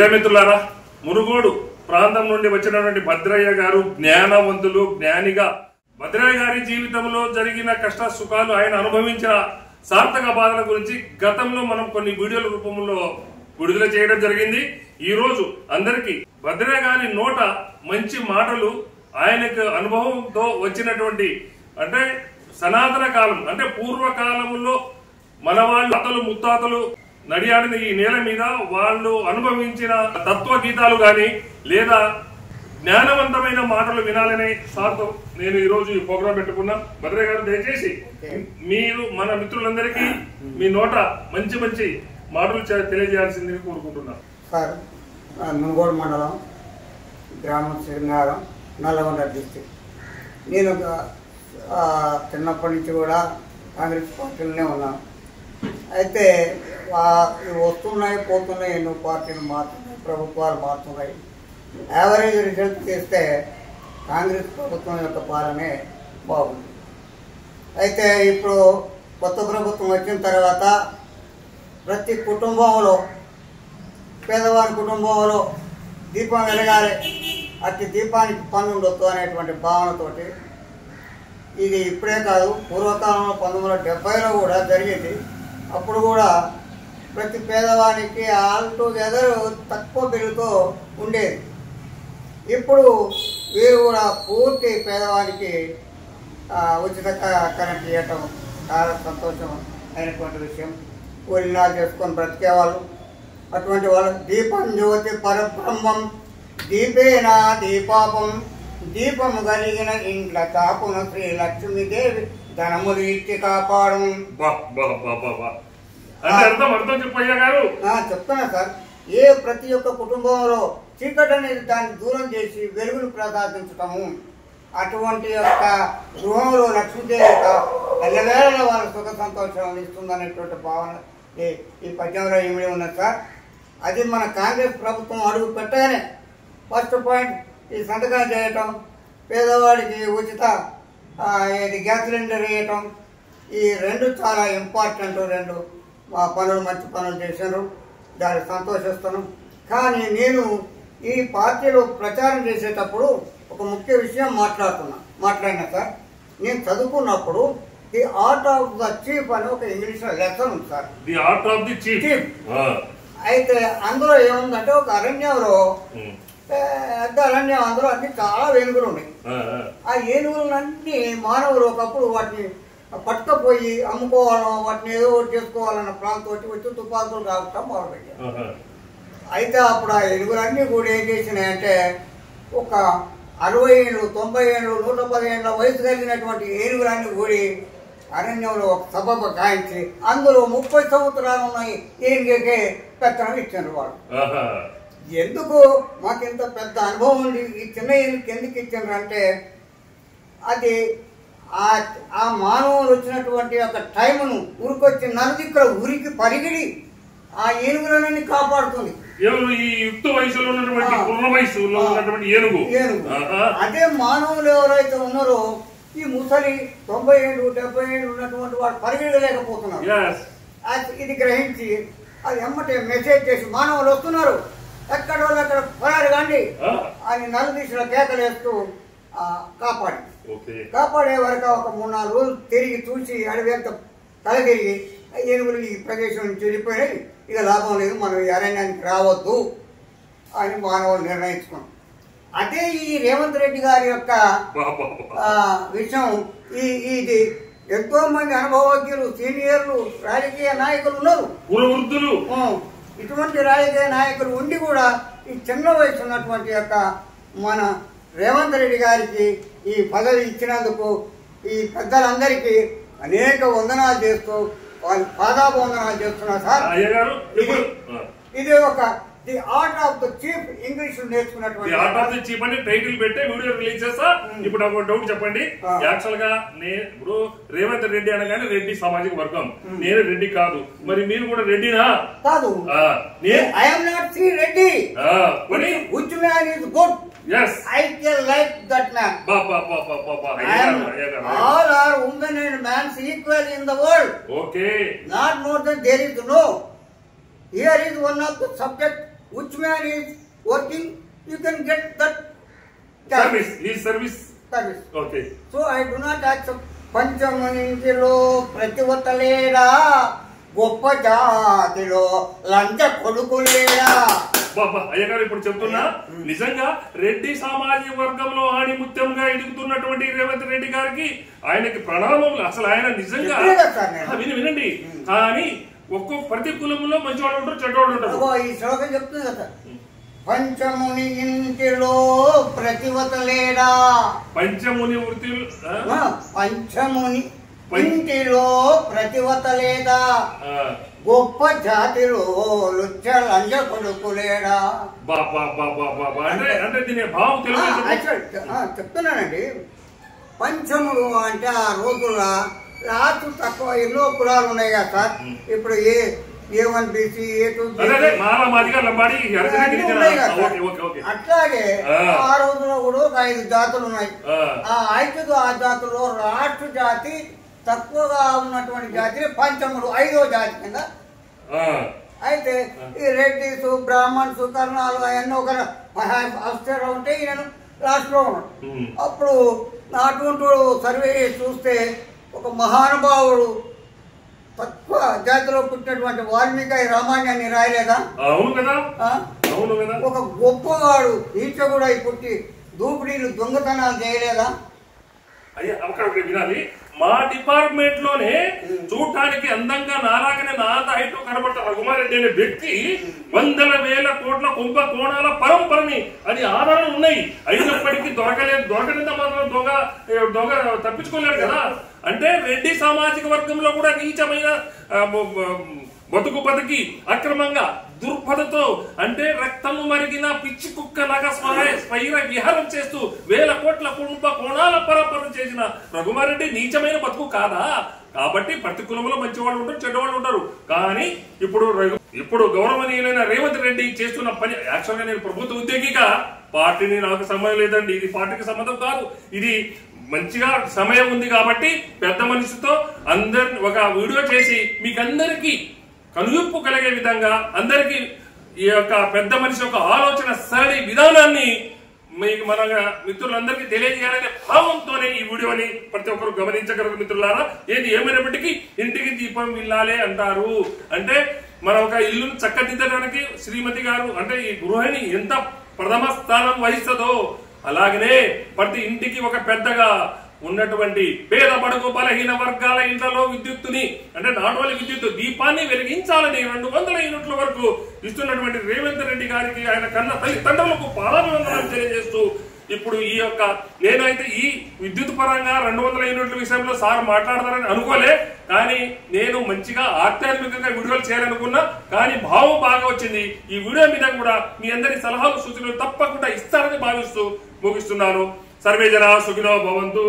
Media మిత్రులారా, మునుగోడు ప్రాంతం నుండి వచ్చినటువంటి భద్రయ్య గారు జ్ఞానవంతులు, జ్ఞానిగా భద్రయ్య గారి జీవితంలో జరిగిన కష్ట సుఖాలు, ఆయన అనుభవించిన సార్థక బాధల గురించి గతంలో మనం కొన్ని వీడియోల రూపంలో విడుదల చేయడం జరిగింది. ఈ రోజు అందరికీ భద్రయ్య గారి నోట మంచి మాటలు, ఆయనకు అనుభవంతో వచ్చినటువంటి అంటే సనాతన కాలం అంటే పూర్వకాలంలో మన వాళ్ళు తాతలు ముత్తాతలు నడియాడిన ఈ నేల మీద వాళ్ళు అనుభవించిన తత్వగీతాలు గాని లేదా జ్ఞానవంతమైన మాటలు వినాలనే సార్తో నేను ఈ రోజు ఈ ప్రోగ్రాం పెట్టుకున్నా. భద్రయ్య గారు, దయచేసి మీరు మన మిత్రులందరికీ మీ నోట మంచి మంచి మాటలు తెలియజేయాల్సింది కోరుకుంటున్నా. సార్, మునుగోడు మండలం, గ్రామం శ్రీనారం, నల్లగొండ డిస్ట్రిక్ట్. నేను చిన్నప్పటి నుంచి కూడా కాంగ్రెస్ పార్టీలోనే ఉన్నాను. అయితే వస్తున్నాయి పోతున్నాయి, ఎన్నో పార్టీలు మారుతున్నాయి, ప్రభుత్వాలు మారుతున్నాయి. యావరేజ్ రిజల్ట్ చేస్తే కాంగ్రెస్ ప్రభుత్వం యొక్క పాలనే బాగుంది. అయితే ఇప్పుడు కొత్త ప్రభుత్వం వచ్చిన తర్వాత ప్రతి కుటుంబంలో, పేదవారి కుటుంబంలో దీపం వెలగాలి, అట్టి దీపానికి పన్ను ఉండొద్దు అనేటువంటి భావనతోటి ఇది ఇప్పుడే కాదు, పూర్వకాలంలో 1970లో కూడా జరిగింది. అప్పుడు కూడా ప్రతి పేదవానికి ఆల్ టుగెదర్ తక్కువ బిల్లుతో ఉండేది. ఇప్పుడు వీరు కూడా పూర్తి పేదవానికి ఉచిత కరెంట్ ఇవ్వటం చాలా సంతోషం అయినటువంటి విషయం. కూలినా చేసుకొని బ్రతికేవాళ్ళు, అటువంటి వాళ్ళు దీపం జ్యోతి పరబ్రహ్మం దీపేనా దీపాపం దీపము కలిగిన ఇంట్ల తాపున శ్రీ లక్ష్మీదేవి ధనములు ఇచ్చి కాపాడు. చెప్తున్నా సార్, ప్రతి ఒక్క కుటుంబంలో చీకటి అనేది దాన్ని దూరం చేసి వెలుగును ప్రసాదించటము, అటువంటి యొక్క గృహంలో లక్ష్మీదేవి ఎల్లవేళ వాళ్ళ సుఖ సంతోషాలను ఇస్తుందనేటువంటి భావన ఈ పద్యంలో ఏమి ఉన్నది సార్. అది మన కాంగ్రెస్ ప్రభుత్వం అడుగు పెట్టగానే ఫస్ట్ పాయింట్ ఈ సంతకాలు చేయటం, పేదవాడికి ఉచిత గ్యాస్ సిలిండర్ వేయటం, ఈ రెండు చాలా ఇంపార్టెంట్. రెండు పనులు, మంచి పనులు చేశారు, దాన్ని సంతోషిస్తాను. కానీ నేను ఈ పార్టీలో ప్రచారం చేసేటప్పుడు ఒక ముఖ్య విషయం మాట్లాడినా సార్. నేను చదువుకున్నప్పుడు the art of the chief అని ఒక ఇంగ్లీష్ లెసన్ ఉంది sir. The art of the chief. అయితే అందులో ఏముందంటే ఒక అరణ్యంలో పెద్ద అరణ్యం, అందులో అన్ని చాలా ఏనుగులు ఉన్నాయి. ఆ ఏనుగులన్నీ మానవులు ఒకప్పుడు వాటిని పట్టుకపోయి అమ్ముకోవాలో, వాటిని ఏదో చేసుకోవాలన్న ప్రాంతం వచ్చి తుపాకులు కావటం మొదలుపెట్టారు. అయితే అప్పుడు ఆ ఏనుగులన్నీ కూడా ఏం చేసినాయంటే ఒక 60 ఏళ్ళు, 90 ఏళ్ళు, 110 ఏళ్ళ వయసు కలిగినటువంటి ఏనుగులన్నీ కూడి అరణ్యంలో ఒక సభ గాయించి అందులో 30 సంవత్సరాలు ఉన్నాయి ఏనుగుకే పెత్తనం ఇచ్చారు వాళ్ళు. ఎందుకు మాకు ఇంత పెద్ద అనుభవం ఉంది, ఈ చిన్న ఏనుగుకి ఎందుకు ఇచ్చారు అంటే అది ఆ మానవులు వచ్చినటువంటి ఒక టైమును ఉరికొచ్చి నలుదిక్కుల ఉరికి పరిగిడి ఆ ఏనుగులన్నీ కాపాడుతుంది. అదే మానవులు ఎవరైతే ఉన్నారో ఈ ముసలి 90 ఏళ్ళు 70 ఏళ్ళు ఉన్నటువంటి వాడు పరిగెడలేకపోతున్నారు. ఇది గ్రహించి అది ఎమ్మటే మెసేజ్ చేసి మానవులు వస్తున్నారు, ఎక్కడ వాళ్ళు అక్కడ పరారు కాండి అని నలుదిశలో కేకలేస్తూ కాపాడే వరకు ఒక 3-4 రోజులు తిరిగి చూసి అడవి అంతా తల తిరిగి ఏనుగులు ఈ ప్రదేశం నుంచి వెళ్ళిపోయాయి, ఇక లాభం లేదు, మనం ఈ అరణ్యానికి రావద్దు అని మానవులు నిర్ణయించుకున్నాం. అదే ఈ రేవంత్ రెడ్డి గారి యొక్క విషయం. ఇది ఎంతో మంది అనుభవజ్ఞులు, సీనియర్లు, రాజకీయ నాయకులు ఉన్నారు. ఇటువంటి రాజకీయ నాయకులు ఉండి కూడా ఈ చిన్న వయసు ఉన్నటువంటి యొక్క మన రేవంత్ రెడ్డి గారికి ఈ పదవి ఇచ్చినందుకు ఈ పెద్దలందరికీ అనేక వందనాలు చేస్తూ వాళ్ళు పాదాభివందనాలు చేస్తున్నారు సార్. ఇది ఒక the art of the chief English నేర్చుకున్నటువంటి ఆర్ట్ ఆఫ్ ది చీఫ్ అని టైటిల్ పెట్టి వీడియో రిలీజ్ చేస్తా. ఇప్పుడు నాకు డౌట్ చెప్పండి, యాక్చువల్ గా ఇప్పుడు రేవంత్ రెడ్డి అనగానే రెడ్డి సామాజిక వర్గం, నేను రెడ్డి కాదు, మరి మీరు కూడా రెడ్డినా? కాదు, I'm not C Reddy. Which man is good? Yes, I can like that man. All are women and men equal in the world. Okay. Not more than there is no. Here is one of the subject which man is working, you can get that service. His service. Okay. So I do not accept. పంచమునిలో ప్రతివతలేడా గొప్ప జాతిలో లంచ కొడుకులేడా. అయ్యగారు ఇప్పుడు చెప్తున్నా, నిజంగా రెడ్డి సామాజిక వర్గంలో ఆణిముత్యంగా ఎదుగుతున్నటువంటి రేవంత్ రెడ్డి గారికి ఆయనకి ప్రణామములు. అసలు ఆయన నిజంగా వినండి, కానీ ఒక్కొక్క ప్రతి కులంలో మంచి వాళ్ళు ఉంటారు, చెడ్డవాళ్ళు ఉంటారు. ఈ శ్లోకం చెప్తుంది కదా, పంచముని ఇంటిలో ప్రతివతలేడా. పంచముని వృత్తి, పంచముని ఇంటిలో ప్రతివతలేదా గొప్ప జాతిలో లుచ్చ లంజ కొడుకులేడా. చెప్తున్నానండి, పంచములు అంటే ఆ రోజుల రాత్రి తక్కువ ఎన్నో కులాలు ఉన్నాయి కదా సార్. ఇప్పుడు A1 BC A2 అట్లాగే ఆ రోజులో కూడా ఒక 5 జాతులు ఉన్నాయి. ఆ 5 జాతుల్లో రాష్ట్ర జాతి తక్కువగా ఉన్నటువంటి జాతి పంచములు 5వ జాతి కింద. అయితే ఈ రెడ్డిస్ బ్రాహ్మణ్స్ కర్ణాలు అవన్నీ ఒక అవసరం ఉంటే ఈయన లాస్ట్ లో ఉన్నాడు. అప్పుడు అటువంటి సర్వే చూస్తే ఒక మహానుభావుడు తక్కువ జాతిలో పుట్టినటువంటి వాల్మీకి రామాయణాన్ని రాయలేదా? అవును కదా. ఒక గొప్పవాడు ఈచకుడు అయి పుట్టి దూపిడీలు దొంగతనాలు చేయలేదా? అయ్యా అక్కడ వినాలి, మా డిపార్ట్మెంట్ లోనే చూడటానికి అందంగా నాలాగనే నాంత హైట్ కనబడతా రఘుమారెడ్డి అనే వ్యక్తి వందల వేల కోట్ల కుంభకోణాల పరంపరని అది ఆధారాలు ఉన్నాయి. అయినప్పటికీ దొరకనంత మాత్రం దొంగ తప్పించుకోలేడు కదా. అంటే రెడ్డి సామాజిక వర్గంలో కూడా నీచమైన బతుకి అక్రమంగా దుర్పదతో అంటే రక్తము మరిగిన పిచ్చి కుక్కలాగా స్వైర విహారం చేస్తూ వేల కోట్ల కుంభకోణాల పరంపర చేసిన రఘుమారెడ్డి నీచమైన బతుకు కాదా? కాబట్టి ప్రతి కులంలో మంచి వాళ్ళు ఉంటారు, చెడ్డవాళ్ళు ఉంటారు. కానీ ఇప్పుడు గౌరవనీయులైన రేవంత్ రెడ్డి చేస్తున్న పని, యాక్చువల్ గా నేను ప్రభుత్వ ఉద్యోగిగా పార్టీని నాకు సంబంధం లేదండి, ఇది పార్టీకి సంబంధం కాదు. ఇది మంచిగా సమయం ఉంది కాబట్టి పెద్ద మనిషితో అందరి ఒక వీడియో చేసి మీకందరికీ కనువిప్పు కలిగే విధంగా అందరికీ ఈ యొక్క పెద్ద మనిషి యొక్క ఆలోచన సరళి విధానాన్ని మీకు మన మిత్రులందరికీ తెలియజేయాలనే భావంతోనే ఈ వీడియోని ప్రతి ఒక్కరు గమనించగలరు మిత్రులారా. ఏమైనప్పటికీ ఇంటికి దీపం వెళ్ళాలి అంటారు. అంటే మన ఒక ఇల్లును చక్కదిద్దడానికి శ్రీమతి గారు అంటే ఈ గృహిణి ఎంత ప్రథమ స్థానం వహిస్తుందో అలాగనే ప్రతి ఇంటికి ఒక పెద్దగా ఉన్నటువంటి పేద బడుగు బలహీన వర్గాల ఇంట్లో విద్యుత్తుని అంటే నాట్ ఓన్లీ విద్యుత్ దీపాన్ని వెలిగించాలని 200 యూనిట్ల వరకు ఇస్తున్నటువంటి రేవంత్ రెడ్డి గారికి ఆయన కన్న తల్లిదండ్రులకు పాదాభివందనాలు తెలియజేస్తూ ఇప్పుడు ఈ యొక్క నేనైతే ఈ విద్యుత్ పరంగా 200 యూనిట్ల విషయంలో సార్ మాట్లాడతారని అనుకోలే. కానీ నేను మంచిగా ఆధ్యాత్మికంగా వీడియోలు చేయాలనుకున్నా, కానీ భావం బాగా వచ్చింది. ఈ వీడియో మీద కూడా మీ అందరి సలహాలు సూచనలు తప్పకుండా ఇస్తారని భావిస్తూ ముగిస్తున్నాను. సర్వే జనా సుఖినో భవంతు.